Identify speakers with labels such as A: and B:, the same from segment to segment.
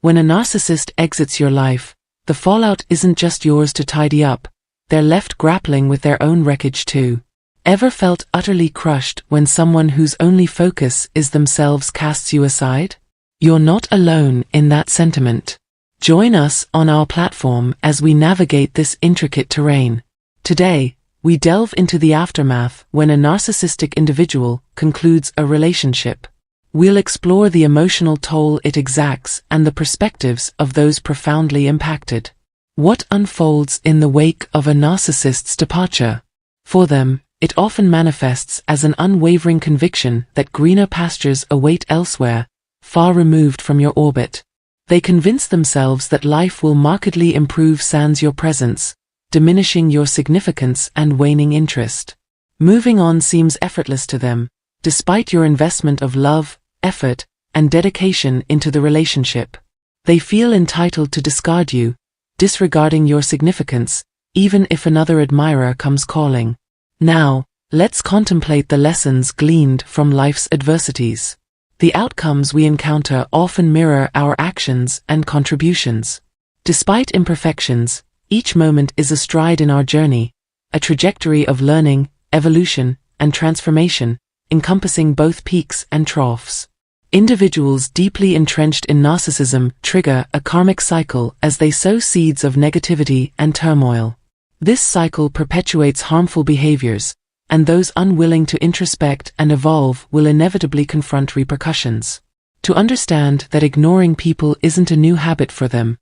A: When a narcissist exits your life, the fallout isn't just yours to tidy up, they're left grappling with their own wreckage too. Ever felt utterly crushed when someone whose only focus is themselves casts you aside? You're not alone in that sentiment. Join us on our platform as we navigate this intricate terrain. Today, we delve into the aftermath when a narcissistic individual concludes a relationship. We'll explore the emotional toll it exacts and the perspectives of those profoundly impacted. What unfolds in the wake of a narcissist's departure? For them, it often manifests as an unwavering conviction that greener pastures await elsewhere, far removed from your orbit. They convince themselves that life will markedly improve sans your presence, diminishing your significance and waning interest. Moving on seems effortless to them, despite your investment of love, effort, and dedication into the relationship. They feel entitled to discard you, disregarding your significance, even if another admirer comes calling. Now, let's contemplate the lessons gleaned from life's adversities. The outcomes we encounter often mirror our actions and contributions. Despite imperfections, each moment is a stride in our journey, a trajectory of learning, evolution, and transformation, encompassing both peaks and troughs. Individuals deeply entrenched in narcissism trigger a karmic cycle as they sow seeds of negativity and turmoil. This cycle perpetuates harmful behaviors, and those unwilling to introspect and evolve will inevitably confront repercussions. To understand that ignoring people isn't a new habit for them,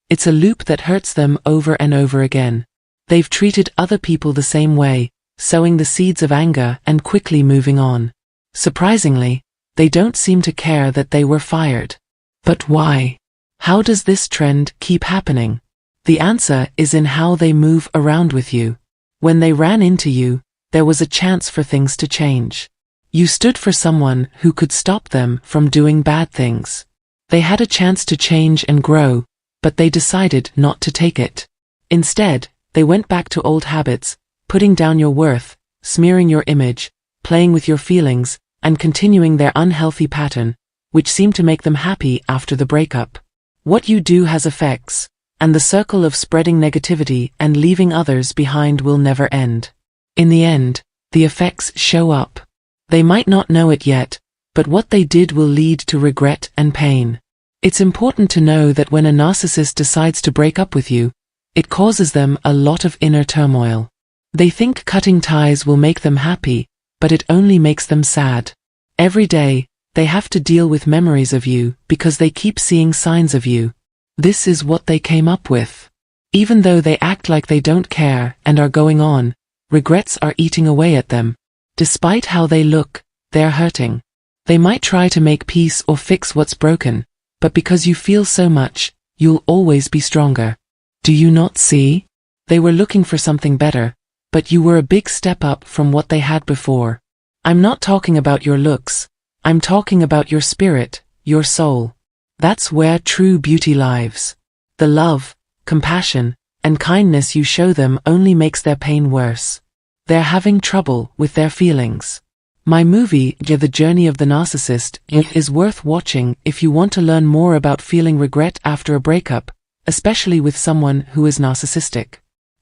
A: it's a loop that hurts them over and over again. They've treated other people the same way, sowing the seeds of anger and quickly moving on. Surprisingly, they don't seem to care that they were fired. But why? How does this trend keep happening? The answer is in how they move around with you. When they ran into you, there was a chance for things to change. You stood for someone who could stop them from doing bad things. They had a chance to change and grow, but they decided not to take it. Instead, they went back to old habits, putting down your worth, smearing your image, playing with your feelings, and continuing their unhealthy pattern, which seemed to make them happy after the breakup. What you do has effects, and the circle of spreading negativity and leaving others behind will never end. In the end, the effects show up. They might not know it yet, but what they did will lead to regret and pain. It's important to know that when a narcissist decides to break up with you, it causes them a lot of inner turmoil. They think cutting ties will make them happy, but it only makes them sad. Every day, they have to deal with memories of you because they keep seeing signs of you. This is what they came up with. Even though they act like they don't care and are going on, regrets are eating away at them. Despite how they look, they're hurting. They might try to make peace or fix what's broken, but because you feel so much, you'll always be stronger. Do you not see? They were looking for something better, but you were a big step up from what they had before. I'm not talking about your looks, I'm talking about your spirit, your soul. That's where true beauty lives. The love, compassion, and kindness you show them only makes their pain worse. They're having trouble with their feelings. My movie, The Journey of the Narcissist, is worth watching if you want to learn more about feeling regret after a breakup, especially with someone who is narcissistic.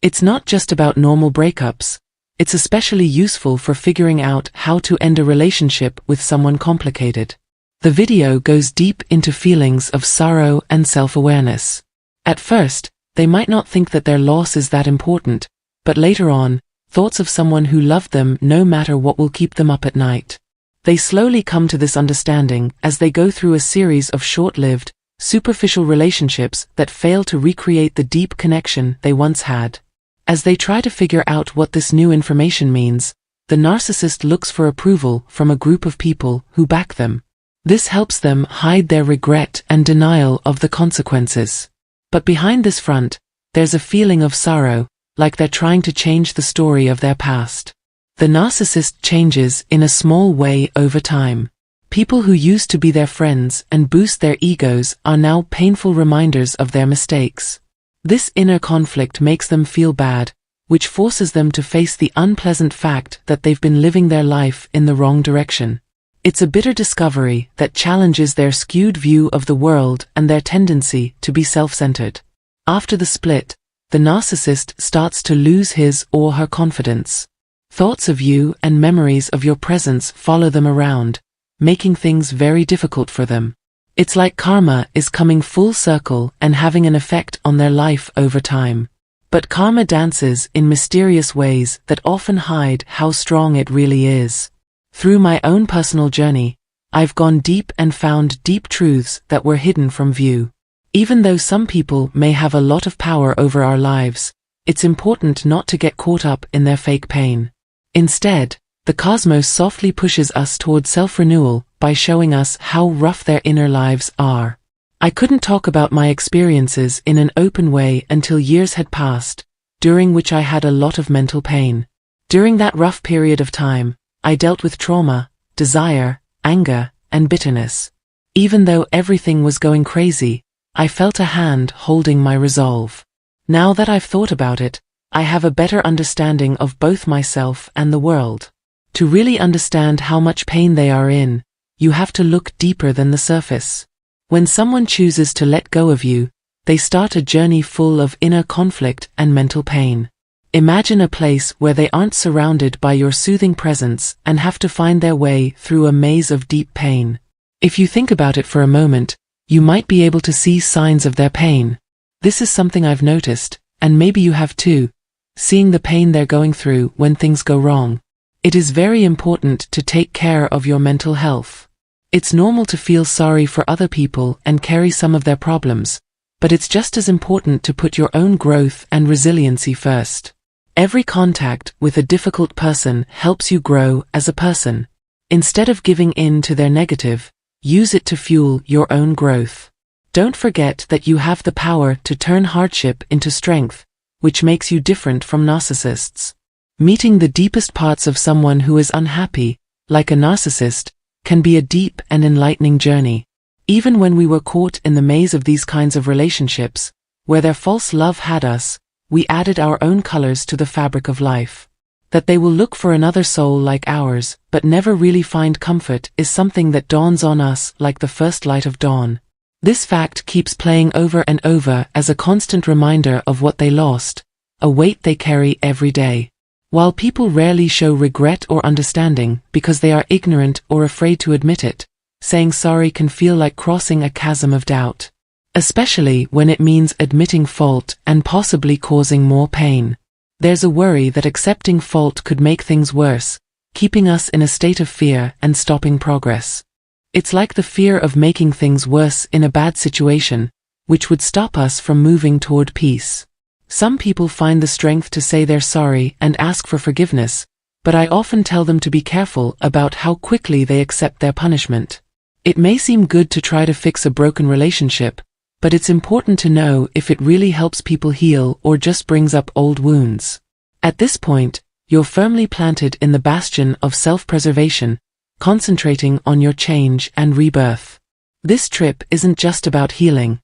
A: It's not just about normal breakups. It's especially useful for figuring out how to end a relationship with someone complicated. The video goes deep into feelings of sorrow and self-awareness. At first, they might not think that their loss is that important, but later on, thoughts of someone who loved them no matter what will keep them up at night. They slowly come to this understanding as they go through a series of short-lived, superficial relationships that fail to recreate the deep connection they once had. As they try to figure out what this new information means, the narcissist looks for approval from a group of people who back them. This helps them hide their regret and denial of the consequences. But behind this front, there's a feeling of sorrow, like they're trying to change the story of their past. The narcissist changes in a small way over time. People who used to be their friends and boost their egos are now painful reminders of their mistakes. This inner conflict makes them feel bad, which forces them to face the unpleasant fact that they've been living their life in the wrong direction. It's a bitter discovery that challenges their skewed view of the world and their tendency to be self-centered. After the split, the narcissist starts to lose his or her confidence. Thoughts of you and memories of your presence follow them around, making things very difficult for them. It's like karma is coming full circle and having an effect on their life over time. But karma dances in mysterious ways that often hide how strong it really is. Through my own personal journey, I've gone deep and found deep truths that were hidden from view. Even though some people may have a lot of power over our lives, it's important not to get caught up in their fake pain. Instead, the cosmos softly pushes us toward self-renewal by showing us how rough their inner lives are. I couldn't talk about my experiences in an open way until years had passed, during which I had a lot of mental pain. During that rough period of time, I dealt with trauma, desire, anger, and bitterness. Even though everything was going crazy, I felt a hand holding my resolve. Now that I've thought about it, I have a better understanding of both myself and the world. To really understand how much pain they are in, you have to look deeper than the surface. When someone chooses to let go of you, they start a journey full of inner conflict and mental pain. Imagine a place where they aren't surrounded by your soothing presence and have to find their way through a maze of deep pain. If you think about it for a moment, you might be able to see signs of their pain. This is something I've noticed, and maybe you have too, seeing the pain they're going through when things go wrong. It is very important to take care of your mental health. It's normal to feel sorry for other people and carry some of their problems, but it's just as important to put your own growth and resiliency first. Every contact with a difficult person helps you grow as a person. Instead of giving in to their negative, use it to fuel your own growth. Don't forget that you have the power to turn hardship into strength, which makes you different from narcissists. Meeting the deepest parts of someone who is unhappy, like a narcissist, can be a deep and enlightening journey. Even when we were caught in the maze of these kinds of relationships, where their false love had us, we added our own colors to the fabric of life. That they will look for another soul like ours, but never really find comfort, is something that dawns on us like the first light of dawn. This fact keeps playing over and over as a constant reminder of what they lost, a weight they carry every day. While people rarely show regret or understanding because they are ignorant or afraid to admit it, saying sorry can feel like crossing a chasm of doubt. Especially when it means admitting fault and possibly causing more pain. There's a worry that accepting fault could make things worse, keeping us in a state of fear and stopping progress. It's like the fear of making things worse in a bad situation, which would stop us from moving toward peace. Some people find the strength to say they're sorry and ask for forgiveness, but I often tell them to be careful about how quickly they accept their punishment. It may seem good to try to fix a broken relationship, but it's important to know if it really helps people heal or just brings up old wounds. At this point, you're firmly planted in the bastion of self-preservation, concentrating on your change and rebirth. This trip isn't just about healing.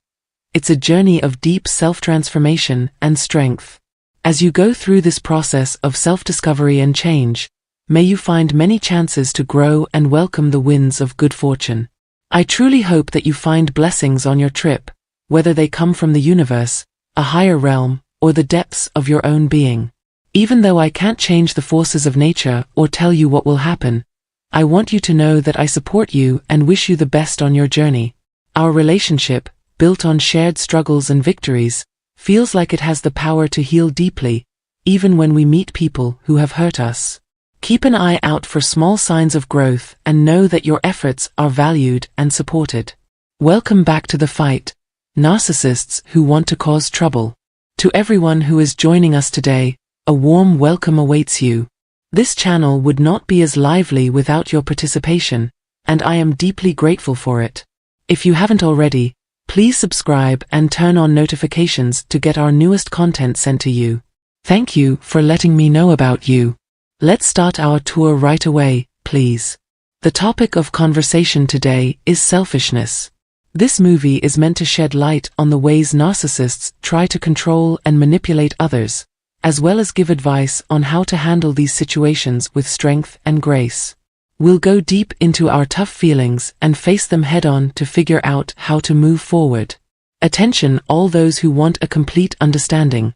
A: It's a journey of deep self-transformation and strength. As you go through this process of self-discovery and change, may you find many chances to grow and welcome the winds of good fortune. I truly hope that you find blessings on your trip, whether they come from the universe, a higher realm, or the depths of your own being. Even though I can't change the forces of nature or tell you what will happen, I want you to know that I support you and wish you the best on your journey. Our relationship, built on shared struggles and victories, feels like it has the power to heal deeply, even when we meet people who have hurt us. Keep an eye out for small signs of growth and know that your efforts are valued and supported. Welcome back to the fight, narcissists who want to cause trouble. To everyone who is joining us today, a warm welcome awaits you. This channel would not be as lively without your participation, and I am deeply grateful for it. If you haven't already, please subscribe and turn on notifications to get our newest content sent to you. Thank you for letting me know about you. Let's start our tour right away, please. The topic of conversation today is selfishness. This movie is meant to shed light on the ways narcissists try to control and manipulate others, as well as give advice on how to handle these situations with strength and grace. We'll go deep into our tough feelings and face them head-on to figure out how to move forward. Attention, all those who want a complete understanding.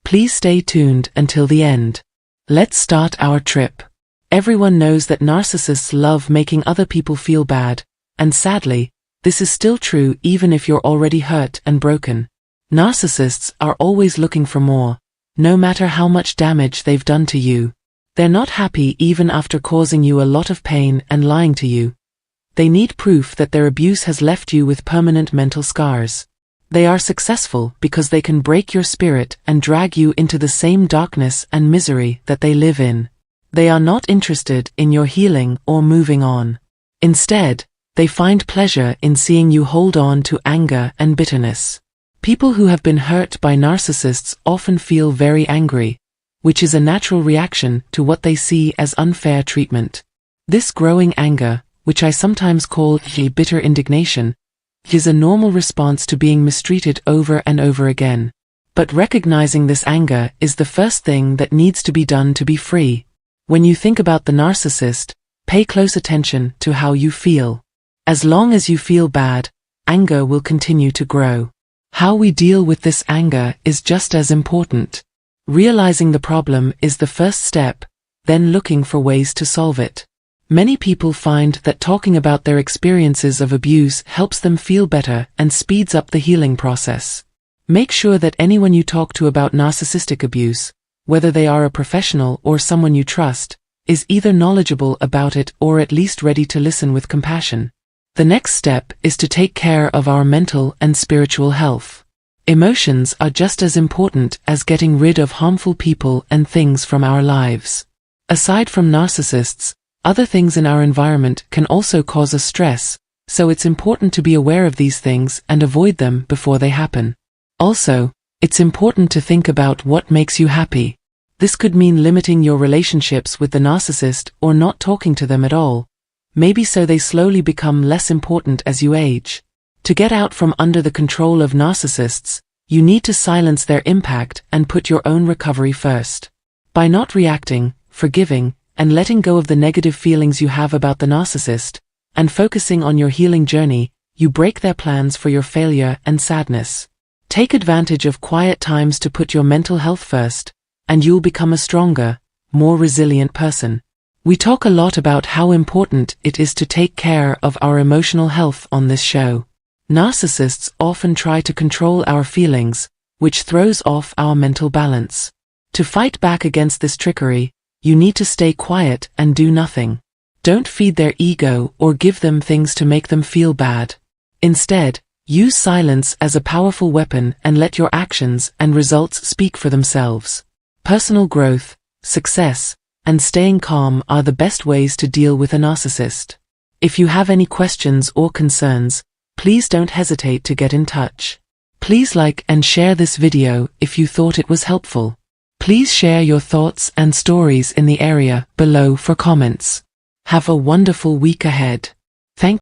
A: Please stay tuned until the end. Let's start our trip. Everyone knows that narcissists love making other people feel bad, and sadly, this is still true even if you're already hurt and broken. Narcissists are always looking for more, no matter how much damage they've done to you. They're not happy even after causing you a lot of pain and lying to you. They need proof that their abuse has left you with permanent mental scars. They are successful because they can break your spirit and drag you into the same darkness and misery that they live in. They are not interested in your healing or moving on. Instead, they find pleasure in seeing you hold on to anger and bitterness. People who have been hurt by narcissists often feel very angry, which is a natural reaction to what they see as unfair treatment. This growing anger, which I sometimes call a bitter indignation, is a normal response to being mistreated over and over again. But recognizing this anger is the first thing that needs to be done to be free. When you think about the narcissist, pay close attention to how you feel. As long as you feel bad, anger will continue to grow. How we deal with this anger is just as important. Realizing the problem is the first step, then looking for ways to solve it. Many people find that talking about their experiences of abuse helps them feel better and speeds up the healing process. Make sure that anyone you talk to about narcissistic abuse, whether they are a professional or someone you trust, is either knowledgeable about it or at least ready to listen with compassion. The next step is to take care of our mental and spiritual health. Emotions are just as important as getting rid of harmful people and things from our lives. Aside from narcissists, other things in our environment can also cause us stress, so it's important to be aware of these things and avoid them before they happen. Also, it's important to think about what makes you happy. This could mean limiting your relationships with the narcissist or not talking to them at all, maybe so they slowly become less important as you age. To get out from under the control of narcissists, you need to silence their impact and put your own recovery first. By not reacting, forgiving, and letting go of the negative feelings you have about the narcissist, and focusing on your healing journey, you break their plans for your failure and sadness. Take advantage of quiet times to put your mental health first, and you'll become a stronger, more resilient person. We talk a lot about how important it is to take care of our emotional health on this show. Narcissists often try to control our feelings, which throws off our mental balance. To fight back against this trickery, you need to stay quiet and do nothing. Don't feed their ego or give them things to make them feel bad. Instead, use silence as a powerful weapon and let your actions and results speak for themselves. Personal growth, success, and staying calm are the best ways to deal with a narcissist. If you have any questions or concerns, please don't hesitate to get in touch. Please like and share this video if you thought it was helpful. Please share your thoughts and stories in the area below for comments. Have a wonderful week ahead.